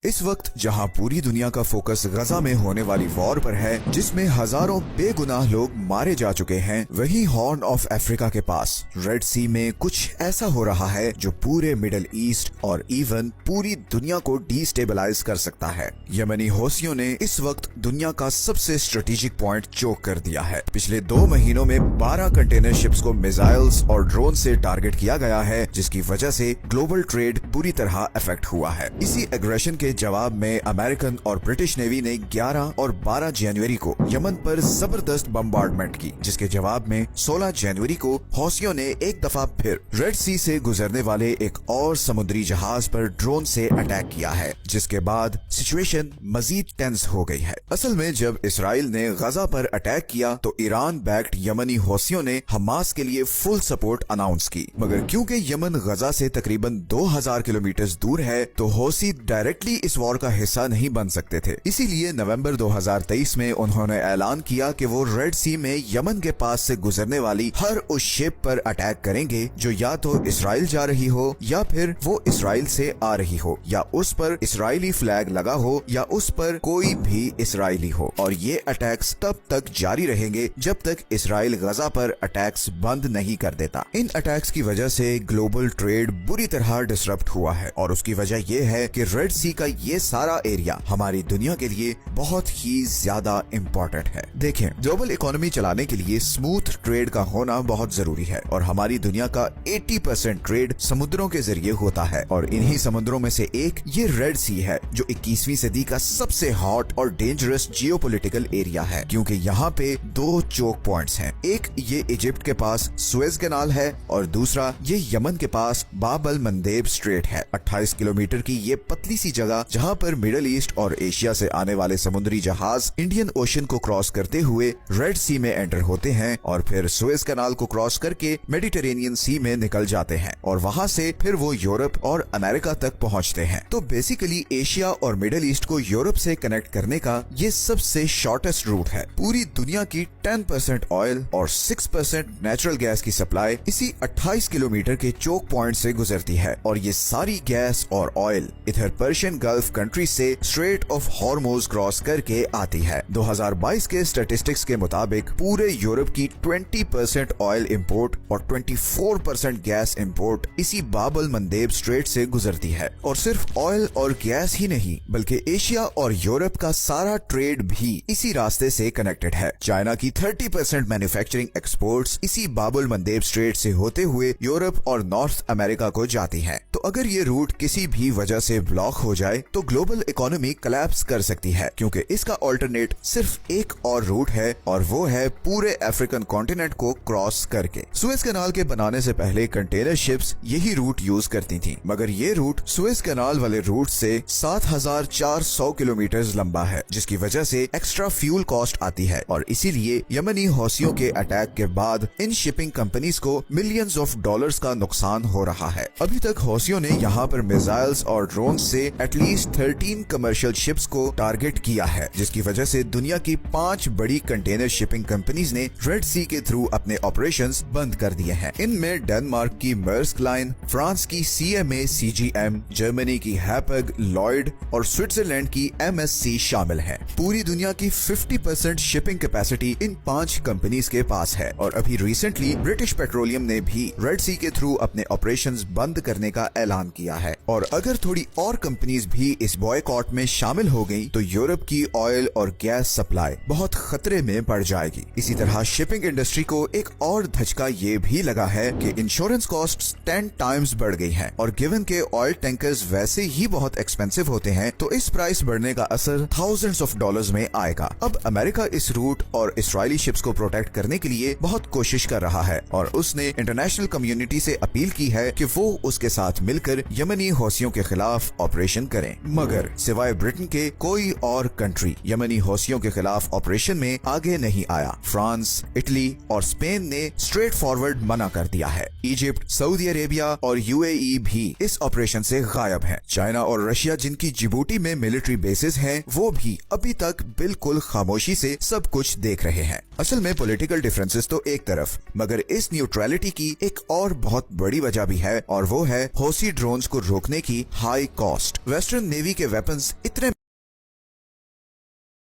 इस वक्त जहां पूरी दुनिया का फोकस गजा में होने वाली वॉर पर है, जिसमें हजारों बेगुनाह लोग मारे जा चुके हैं, वहीं हॉर्न ऑफ अफ्रीका के पास रेड सी में कुछ ऐसा हो रहा है जो पूरे मिडिल ईस्ट और इवन पूरी दुनिया को डिस्टेबलाइज कर सकता है। यमनी हौसियों ने इस वक्त दुनिया का सबसे स्ट्रेटेजिक पॉइंट चोक कर दिया है। पिछले 2 महीनों में 12 कंटेनर शिप्स को मिसाइल्स और ड्रोन से टारगेट किया गया है, जिसकी वजह से ग्लोबल ट्रेड बुरी तरह अफेक्ट हुआ है। इसी एग्रेशन के जवाब में अमेरिकन और ब्रिटिश नेवी ने 11 और 12 जनवरी को यमन पर जबरदस्त बम्बार्डमेंट की, जिसके जवाब में 16 जनवरी को हौसियों ने एक दफा फिर रेड सी से गुजरने वाले एक और समुद्री जहाज पर ड्रोन से अटैक किया है, जिसके बाद सिचुएशन मजीद टेंस हो गई है। असल में जब इसराइल ने गजा पर अटैक किया तो ईरान बैक्ड यमनी हौसियों ने हमास के लिए फुल सपोर्ट अनाउंस की, मगर क्योंकि यमन गजा से तकरीबन 2000 किलोमीटर दूर है तो हौसी डायरेक्टली इस वॉर का हिस्सा नहीं बन सकते थे। इसीलिए नवंबर 2023 में उन्होंने ऐलान किया कि वो रेड सी में यमन के पास से गुजरने वाली हर उस शिप पर अटैक करेंगे जो या तो इसराइल जा रही हो या फिर वो इसराइल से आ रही हो, या उस पर इसराइली फ्लैग लगा हो या उस पर कोई भी इसराइली हो। और ये अटैक्स तब तक जारी रहेंगे जब तक इसराइल गजा पर अटैक्स बंद नहीं कर देता। इन अटैक्स की वजह से ग्लोबल ट्रेड बुरी तरह डिसरप्ट हुआ है और उसकी वजह ये है कि रेड सी का ये सारा एरिया हमारी दुनिया के लिए बहुत ही ज्यादा इम्पोर्टेंट है। देखें, ग्लोबल इकोनॉमी चलाने के लिए स्मूथ ट्रेड का होना बहुत जरूरी है और हमारी दुनिया का 80% ट्रेड समुद्रों के जरिए होता है और इन्हीं समुद्रों में से एक ये रेड सी है जो 21वीं सदी का सबसे हॉट और डेंजरस जियोपॉलिटिकल एरिया है, क्योंकि यहाँ पे 2 चोक पॉइंट्स हैं। एक ये इजिप्ट के पास सुएज कैनाल है और दूसरा ये यमन के पास बाब अल मंदेब स्ट्रेट है। 28 किलोमीटर की ये पतली सी जगह जहाँ पर मिडिल ईस्ट और एशिया से आने वाले समुद्री जहाज इंडियन ओशन को क्रॉस करते हुए रेड सी में एंटर होते हैं और फिर सुएज कैनाल को क्रॉस करके मेडिटेरेनियन सी में निकल जाते हैं और वहाँ से फिर वो यूरोप और अमेरिका तक पहुँचते हैं। तो बेसिकली एशिया और मिडिल ईस्ट को यूरोप से कनेक्ट करने का ये सबसे शॉर्टेस्ट रूट है। पूरी दुनिया की 10% ऑयल और 6% नेचुरल गैस की सप्लाई इसी 28 किलोमीटर के चोक पॉइंट से गुजरती है और ये सारी गैस और ऑयल इधर पर्शियन गल्फ कंट्री से स्ट्रेट ऑफ हॉर्मोज क्रॉस करके आती है। 2022 के स्टैटिस्टिक्स के मुताबिक पूरे यूरोप की 20% ऑयल इंपोर्ट और 24% गैस इंपोर्ट इसी बाब अल मंदेब स्ट्रेट से गुजरती है। और सिर्फ ऑयल और गैस ही नहीं बल्कि एशिया और यूरोप का सारा ट्रेड भी इसी रास्ते से कनेक्टेड है। चाइना की 30% मैन्युफैक्चरिंग एक्सपोर्ट्स इसी बाब अल मंदेब स्ट्रेट से होते हुए यूरोप और नॉर्थ अमेरिका को जाती है। तो अगर ये रूट किसी भी वजह से ब्लॉक हो जाए तो ग्लोबल इकोनॉमी कोलैप्स कर सकती है, क्योंकि इसका ऑल्टरनेट सिर्फ एक और रूट है और वो है पूरे अफ्रीकन कॉन्टिनेंट को क्रॉस करके। सुएज कैनाल के बनाने से पहले कंटेनर शिप्स यही रूट यूज करती थी, मगर ये रूट सुएज कैनाल वाले रूट से 7400 किलोमीटर लंबा है, जिसकी वजह से एक्स्ट्रा फ्यूल कॉस्ट आती है और इसीलिए यमनी हौसियों के अटैक के बाद इन शिपिंग कंपनीज को मिलियंस ऑफ डॉलर्स का नुकसान हो रहा है। अभी तक हौसियों ने यहाँ पर मिसाइल्स और ड्रोन से एटलीस्ट 13 कमर्शियल शिप्स को टारगेट किया है, जिसकी वजह से दुनिया की 5 बड़ी कंटेनर शिपिंग कंपनीज ने रेड सी के थ्रू अपने ऑपरेशंस बंद कर दिए हैं। इनमें डेनमार्क की मर्स्क लाइन, फ्रांस की CMA CGM, जर्मनी की हैपग, लॉयड और स्विट्जरलैंड की MSC शामिल है। पूरी दुनिया की 50% शिपिंग कैपेसिटी इन 5 कंपनीज के पास है और अभी रिसेंटली ब्रिटिश पेट्रोलियम ने भी रेड सी के थ्रू अपने ऑपरेशंस बंद करने का ऐलान किया है। और अगर थोड़ी और कंपनीज भी इस बॉयकॉट में शामिल हो गई तो यूरोप की ऑयल और गैस सप्लाई बहुत खतरे में पड़ जाएगी। इसी तरह शिपिंग इंडस्ट्री को एक और धचका ये भी लगा है कि इंश्योरेंस कॉस्ट्स 10 टाइम्स बढ़ गई हैं और गिवन के ऑयल टैंकर्स वैसे ही बहुत एक्सपेंसिव होते हैं तो इस प्राइस बढ़ने का असर थाउजेंड्स ऑफ डॉलर्स में आएगा। अब अमेरिका इस रूट और इसराइली शिप्स को प्रोटेक्ट करने के लिए बहुत कोशिश कर रहा है और उसने इंटरनेशनल कम्युनिटी से अपील की है कि वो उसके साथ मिलकर यमनी हौसियों के खिलाफ ऑपरेशन करें, मगर सिवाय ब्रिटेन के कोई और कंट्री यमनी हौसियों के खिलाफ ऑपरेशन में आगे नहीं आया। फ्रांस, इटली और स्पेन ने स्ट्रेट फॉरवर्ड मना कर दिया है। इजिप्ट, सऊदी अरेबिया और UAE भी इस ऑपरेशन से गायब हैं। चाइना और रशिया, जिनकी जिबूटी में मिलिट्री बेसिस हैं, वो भी अभी तक बिल्कुल खामोशी से सब कुछ देख रहे हैं। असल में पॉलिटिकल डिफरेंसेस तो एक तरफ, मगर इस न्यूट्रलिटी की एक और बहुत बड़ी वजह भी है और वो है हौसी ड्रोन्स को रोकने की high cost. West western navy के वेपन्स इतने